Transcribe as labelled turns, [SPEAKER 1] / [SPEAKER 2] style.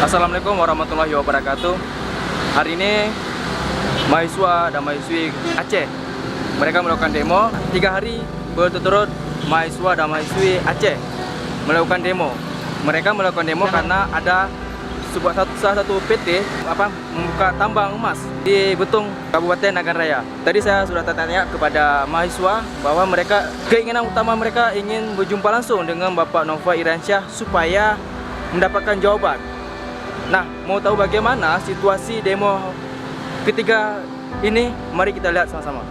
[SPEAKER 1] Assalamualaikum warahmatullahi wabarakatuh. Hari ini mahasiswa dan mahasiswi Aceh mereka melakukan demo 3 hari berturut-turut. Mahasiswa dan mahasiswi Aceh melakukan demo. Mereka melakukan demo karena ada salah satu PT membuka tambang emas di Betung, Kabupaten Nagan Raya. Tadi saya sudah tanya kepada mahasiswa bahwa keinginan utama mereka ingin berjumpa langsung dengan Bapak Nova Iriansyah supaya mendapatkan jawaban. Nah, mau tahu bagaimana situasi demo ketiga ini? Mari kita lihat sama-sama.